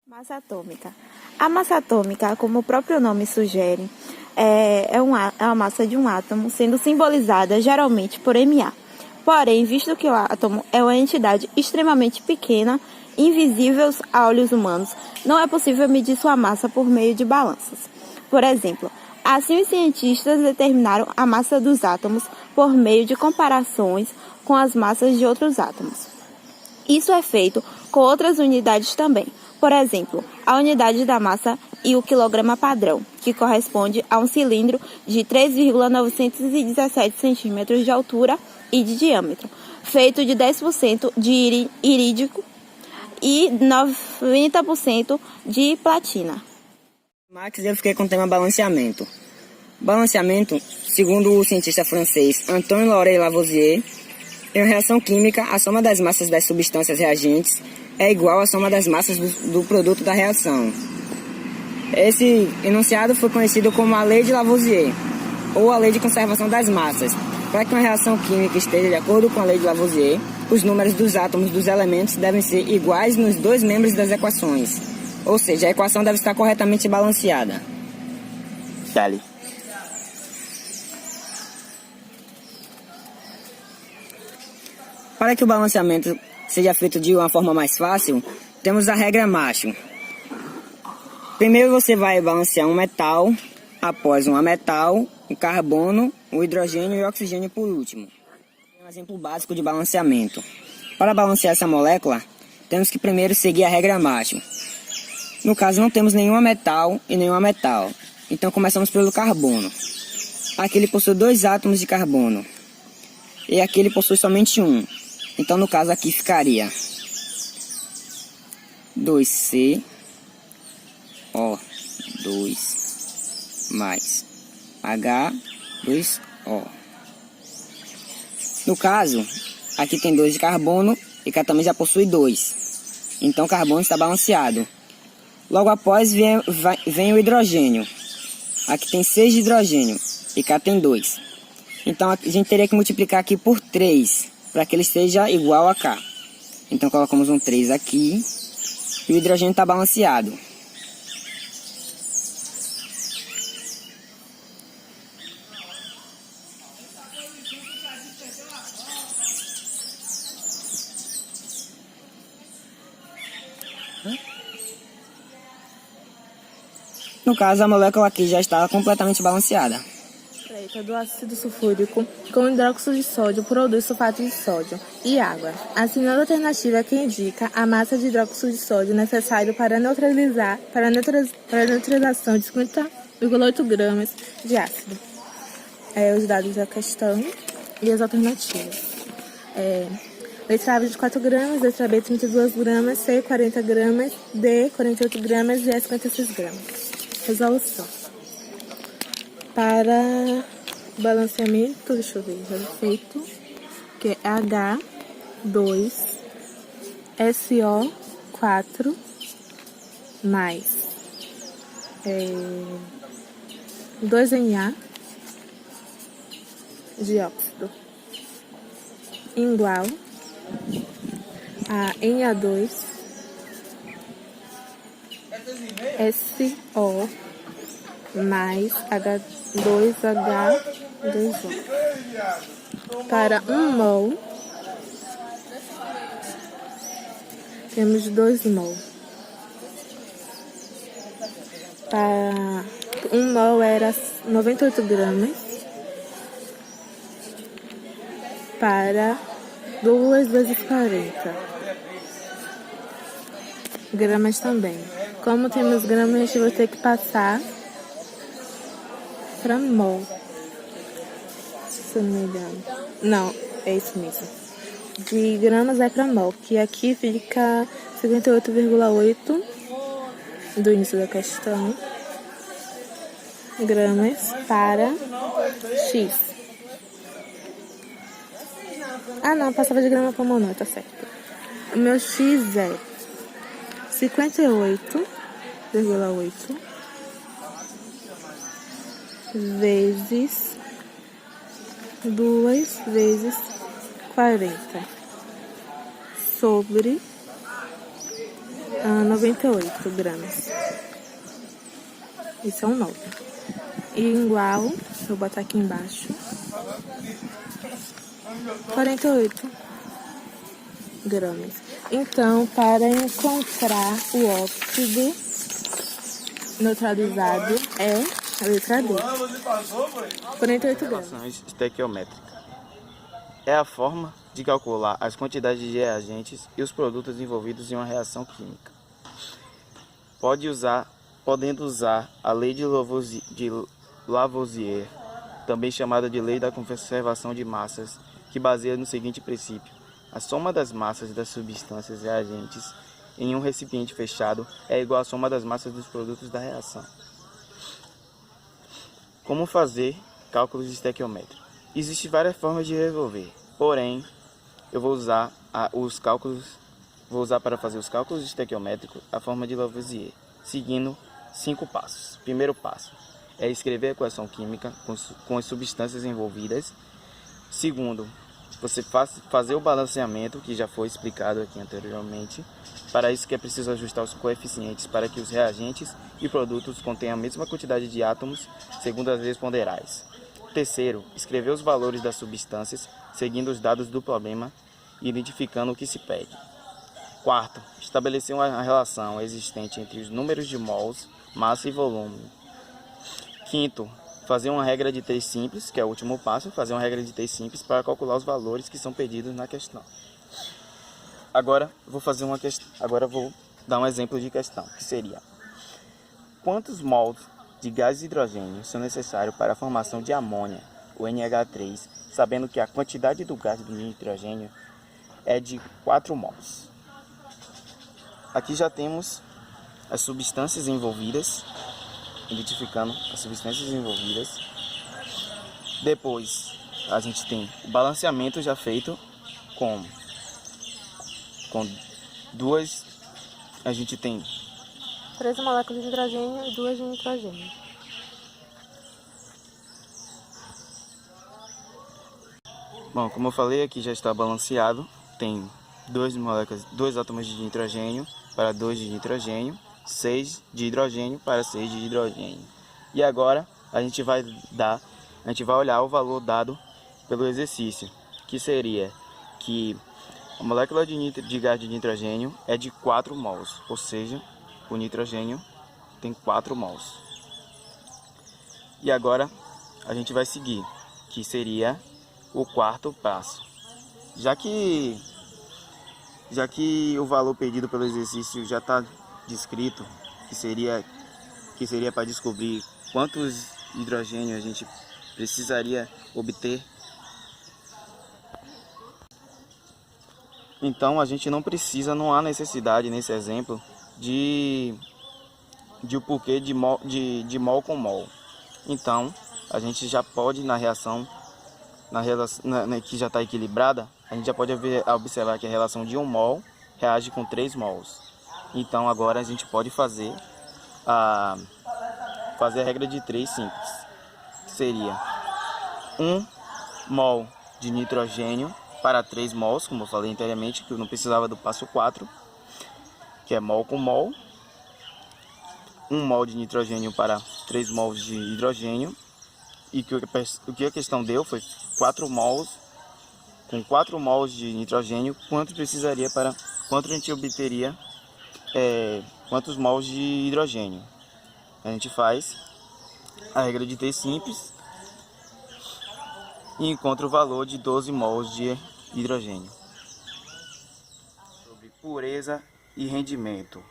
Massa atômica. A massa atômica, como o próprio nome sugere, é uma massa de um átomo, sendo simbolizada geralmente por Ma. Porém, visto que o átomo é uma entidade extremamente pequena, invisível a olhos humanos, não é possível medir sua massa por meio de balanças. Por exemplo, assim os cientistas determinaram a massa dos átomos por meio de comparações com as massas de outros átomos. Isso é feito com outras unidades também. Por exemplo, a unidade da massa e o quilograma padrão, que corresponde a um cilindro de 3,917 centímetros de altura e de diâmetro, feito de 10% de irídio e 90% de platina. Max, eu fiquei com o tema balanceamento. Balanceamento, segundo o cientista francês Antoine Lavoisier, em uma reação química, a soma das massas das substâncias reagentes é igual à soma das massas do produto da reação. Esse enunciado foi conhecido como a Lei de Lavoisier, ou a Lei de Conservação das Massas. Para que uma reação química esteja de acordo com a Lei de Lavoisier, os números dos átomos dos elementos devem ser iguais nos dois membros das equações. Ou seja, a equação deve estar corretamente balanceada. Dale. Para que o balanceamento seja feito de uma forma mais fácil, temos a regra Macho. Primeiro você vai balancear um metal, após um ametal, o carbono, o hidrogênio e o oxigênio por último. Um exemplo básico de balanceamento. Para balancear essa molécula, temos que primeiro seguir a regra Macho. No caso, não temos nenhum metal e nenhum metal. Então começamos pelo carbono. Aqui ele possui 2 átomos de carbono. E aqui ele possui somente um. Então no caso aqui ficaria 2C, O2 mais H2O. No caso, aqui tem 2 de carbono e cá também já possui 2. Então o carbono está balanceado. Logo após vem o hidrogênio. Aqui tem 6 de hidrogênio e cá tem 2. Então a gente teria que multiplicar aqui por 3 para que ele seja igual a cá. Então colocamos um 3 aqui e o hidrogênio está balanceado. No caso, a molécula aqui já está completamente balanceada. Do ácido sulfúrico com hidróxido de sódio produz sulfato de sódio e água. A segunda alternativa é que indica a massa de hidróxido de sódio necessário para a neutralização de 50,8 gramas de ácido. Os dados da questão e as alternativas. Letra A 24 gramas, letra B 32 gramas, C 40 gramas, D 48 gramas e E 56 gramas. Resolução. Para balanceamento, deixa eu ver, já feito, que é H2SO4 mais 2Na dióxido igual a Na2SO mais H2H2O. Para 1 mol, temos 2 mol. Para 1 mol era 98 gramas. Para 2 vezes 40 gramas também. Como temos gramas, a gente vai ter que passar para mol. Se não me engano. Não, é isso mesmo. De gramas é para mol, que aqui fica 58,8 do início da questão. Gramas para X. Ah, não, passava de grama para mol, não, tá certo. O meu X é 58,8 vezes 2 vezes 40 sobre 98 gramas. Isso é um 9. E igual, vou botar aqui embaixo, 48 gramas. Então, para encontrar o óxido neutralizado é a letra D. 48 gramas. Relações estequiométricas. É a forma de calcular as quantidades de reagentes e os produtos envolvidos em uma reação química. Podendo usar a lei de Lavoisier, também chamada de lei da conservação de massas, que baseia no seguinte princípio: a soma das massas das substâncias reagentes em um recipiente fechado é igual à soma das massas dos produtos da reação. Como fazer cálculos estequiométricos? Existem várias formas de resolver, porém, eu vou usar para fazer os cálculos estequiométricos a forma de Lavoisier, seguindo 5 passos. Primeiro passo é escrever a equação química com as substâncias envolvidas. Segundo, você fazer o balanceamento, que já foi explicado aqui anteriormente. Para isso que é preciso ajustar os coeficientes para que os reagentes e produtos contenham a mesma quantidade de átomos segundo as leis ponderais. Terceiro, escrever os valores das substâncias, seguindo os dados do problema e identificando o que se pede. Quarto, estabelecer uma relação existente entre os números de mols, massa e volume. Quinto, fazer uma regra de 3 simples, que é o último passo, fazer uma regra de 3 simples para calcular os valores que são pedidos na questão. Agora vou dar um exemplo de questão, que seria: quantos mols de gás de hidrogênio são necessários para a formação de amônia, o NH3, sabendo que a quantidade do gás do nitrogênio é de 4 mols. Aqui já temos as substâncias envolvidas, identificando as substâncias envolvidas. Depois a gente tem o balanceamento já feito com duas, a gente tem 3 moléculas de hidrogênio e 2 de nitrogênio. Bom, como eu falei, aqui já está balanceado. Tem 2 átomos de nitrogênio para 2 de nitrogênio, 6 de hidrogênio para 6 de hidrogênio. E agora a gente vai olhar o valor dado pelo exercício, que seria que a molécula de gás de nitrogênio é de 4 mols, ou seja, o nitrogênio tem 4 mols. E agora a gente vai seguir, que seria o quarto passo. Já que o valor pedido pelo exercício já está descrito, que seria para descobrir quantos hidrogênio a gente precisaria obter, então a gente não há necessidade nesse exemplo de o porquê de mol com mol. Então a gente já pode, na reação que já está equilibrada, a gente já pode observar que a relação de 1 mol reage com 3 mols. Então agora a gente pode fazer a regra de 3 simples. Seria 1 mol de nitrogênio para 3 mols, como eu falei anteriormente, que eu não precisava do passo 4, que é mol com mol. 1 mol de nitrogênio para 3 mols de hidrogênio. E o que a questão deu foi 4 mols. Com 4 mols de nitrogênio, quanto a gente obteria quantos mols de hidrogênio? A gente faz a regra de 3 simples e encontra o valor de 12 mols de hidrogênio. Sobre pureza e rendimento.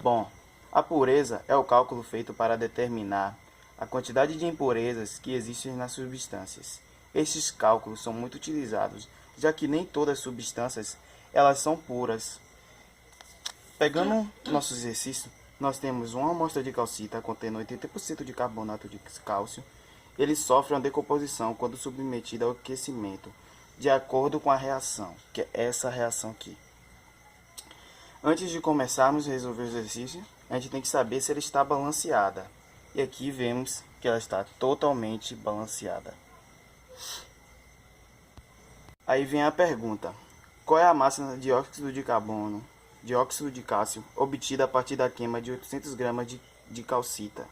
Bom, a pureza é o cálculo feito para determinar a quantidade de impurezas que existem nas substâncias. Estes cálculos são muito utilizados, já que nem todas as substâncias elas são puras. Pegando nosso exercício, nós temos uma amostra de calcita contendo 80% de carbonato de cálcio. Ele sofre uma decomposição quando submetido ao aquecimento, de acordo com a reação, que é essa reação aqui. Antes de começarmos a resolver o exercício, a gente tem que saber se ela está balanceada. E aqui vemos que ela está totalmente balanceada. Aí vem a pergunta: qual é a massa de dióxido de carbono de óxido de cálcio obtida a partir da queima de 800 gramas de calcita.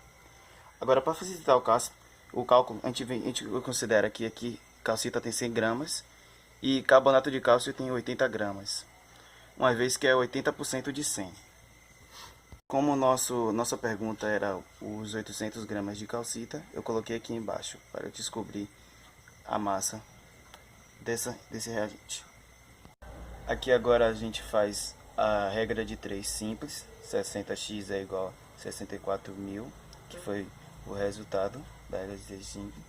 Agora, para facilitar o cálculo, a gente considera que aqui calcita tem 100 gramas e carbonato de cálcio tem 80 gramas, uma vez que é 80% de 100. Como nossa pergunta era os 800 gramas de calcita, eu coloquei aqui embaixo para descobrir a massa desse reagente. Aqui agora a gente faz a regra de 3 simples. 60x é igual a 64.000, que foi o resultado da regra de 3 simples.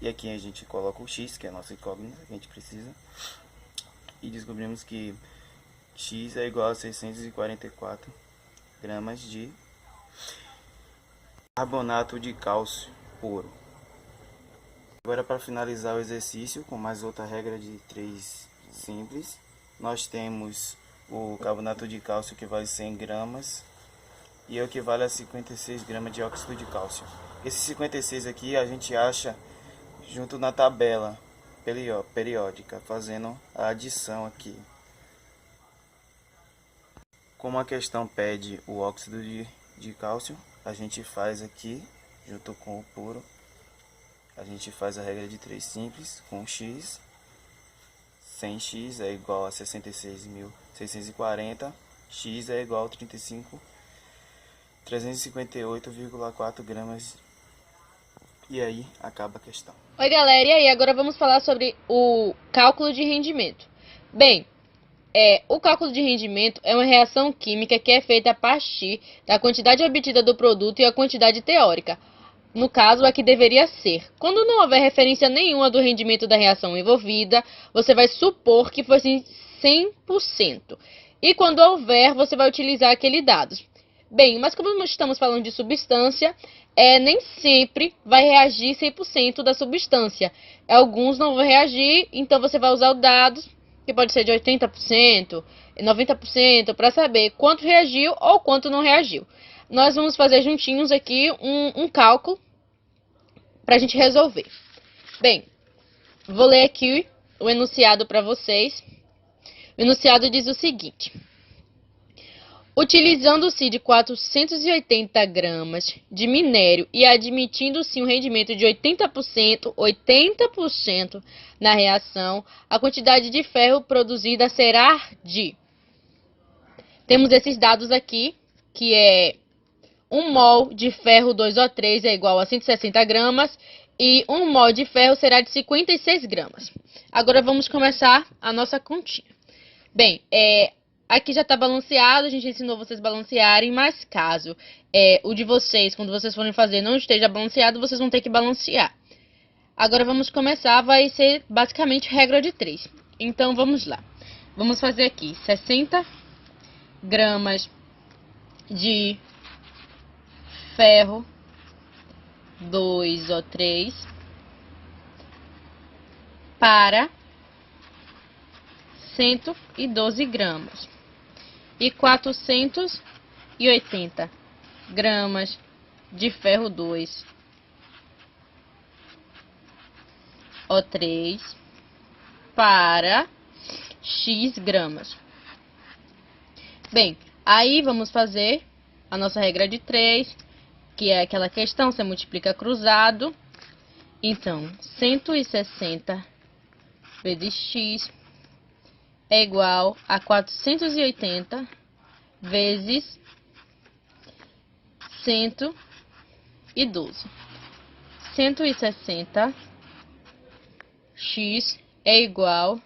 E aqui a gente coloca o x, que é a nossa incógnita que a gente precisa. E descobrimos que x é igual a 644 gramas de carbonato de cálcio puro. Agora, para finalizar o exercício com mais outra regra de 3 simples, nós temos o carbonato de cálcio que vale 100 gramas e o que vale a 56 gramas de óxido de cálcio. Esse 56 aqui a gente acha junto na tabela periódica, fazendo a adição aqui. Como a questão pede o óxido de cálcio, a gente faz aqui, junto com o puro, a gente faz a regra de 3 simples com x. 100x é igual a 66.640, x é igual a 358,4 gramas. E aí acaba a questão. Oi galera, e aí agora vamos falar sobre o cálculo de rendimento. Bem, o cálculo de rendimento é uma reação química que é feita a partir da quantidade obtida do produto e a quantidade teórica. No caso, a que deveria ser. Quando não houver referência nenhuma do rendimento da reação envolvida, você vai supor que fosse 100%. E quando houver, você vai utilizar aquele dado. Bem, mas como estamos falando de substância, nem sempre vai reagir 100% da substância. Alguns não vão reagir, então você vai usar o dado, que pode ser de 80%, 90%, para saber quanto reagiu ou quanto não reagiu. Nós vamos fazer juntinhos aqui um cálculo para a gente resolver. Bem, vou ler aqui o enunciado para vocês. O enunciado diz o seguinte: utilizando-se de 480 gramas de minério e admitindo-se um rendimento de 80% na reação, a quantidade de ferro produzida será de... Temos esses dados aqui, que é 1 mol de ferro 2O3 é igual a 160 gramas e 1 mol de ferro será de 56 gramas. Agora vamos começar a nossa continha. Bem, aqui já está balanceado, a gente ensinou vocês a balancearem, mas caso o de vocês, quando vocês forem fazer, não esteja balanceado, vocês vão ter que balancear. Agora vamos começar, vai ser basicamente regra de 3. Então vamos lá. Vamos fazer aqui 60 gramas de ferro 2O3 para 112 gramas e 480 gramas de ferro 2O3 para X gramas. Bem, aí vamos fazer a nossa regra de 3, que é aquela questão, você multiplica cruzado. Então, 160 vezes x é igual a 480 vezes 112. 160 x é igual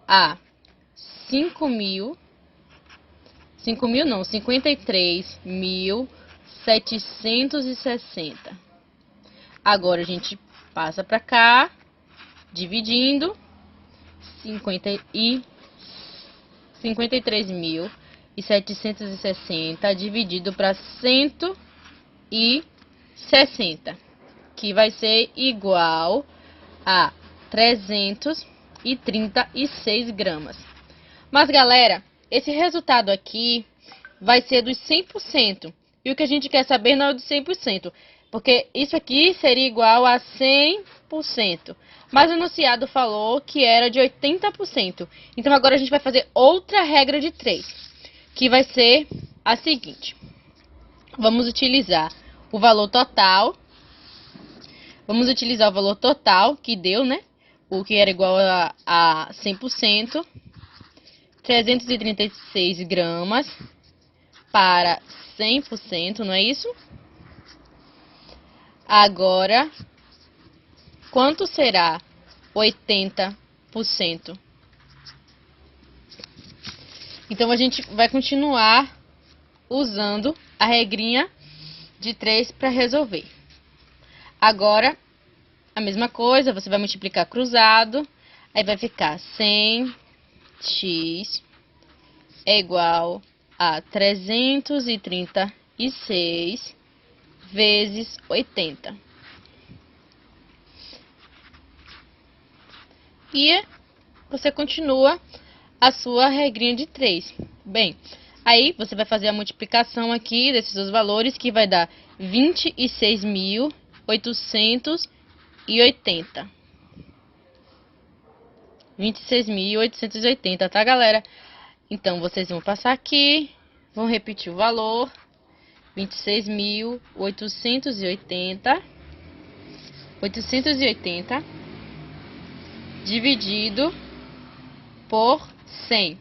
a 53.760. Agora a gente passa para cá, dividindo 53.760 dividido para 160, que vai ser igual a 336 gramas. Mas galera, esse resultado aqui vai ser dos 100%. E o que a gente quer saber não é o de 100%. Porque isso aqui seria igual a 100%. Mas o enunciado falou que era de 80%. Então agora a gente vai fazer outra regra de 3. que vai ser a seguinte. Vamos utilizar o valor total. Vamos utilizar o valor total que deu, né? O que era igual a 100%. 336 gramas para 100%, não é isso? Agora, quanto será 80%? Então, a gente vai continuar usando a regrinha de 3 para resolver. Agora, a mesma coisa, você vai multiplicar cruzado, aí vai ficar 100x é igual a 336 vezes 80. E você continua a sua regrinha de 3. Bem, aí você vai fazer a multiplicação aqui desses dois valores, que vai dar 26.880. 26.880, tá, galera? Então, vocês vão passar aqui, vão repetir o valor, 26.880, 880 dividido por 100.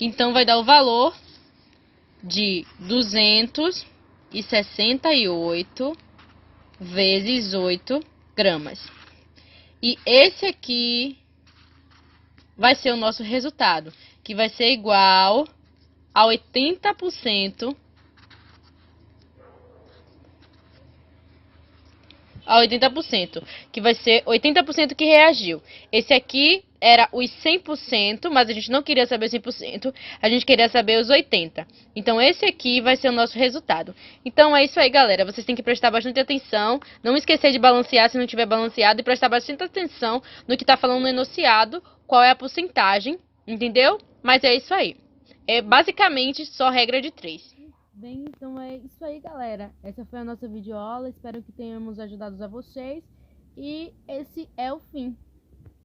Então, vai dar o valor de 268 vezes 8 gramas. E esse aqui vai ser o nosso resultado, que vai ser igual a 80%. A 80%, que vai ser 80% que reagiu. Esse aqui era os 100%, mas a gente não queria saber os 100%, a gente queria saber os 80%. Então, esse aqui vai ser o nosso resultado. Então, é isso aí, galera. Vocês têm que prestar bastante atenção, não esquecer de balancear se não tiver balanceado, e prestar bastante atenção no que está falando no enunciado, qual é a porcentagem, entendeu? Mas é isso aí. É basicamente só regra de 3. Bem, então é isso aí, galera. Essa foi a nossa videoaula. Espero que tenhamos ajudado a vocês. E esse é o fim.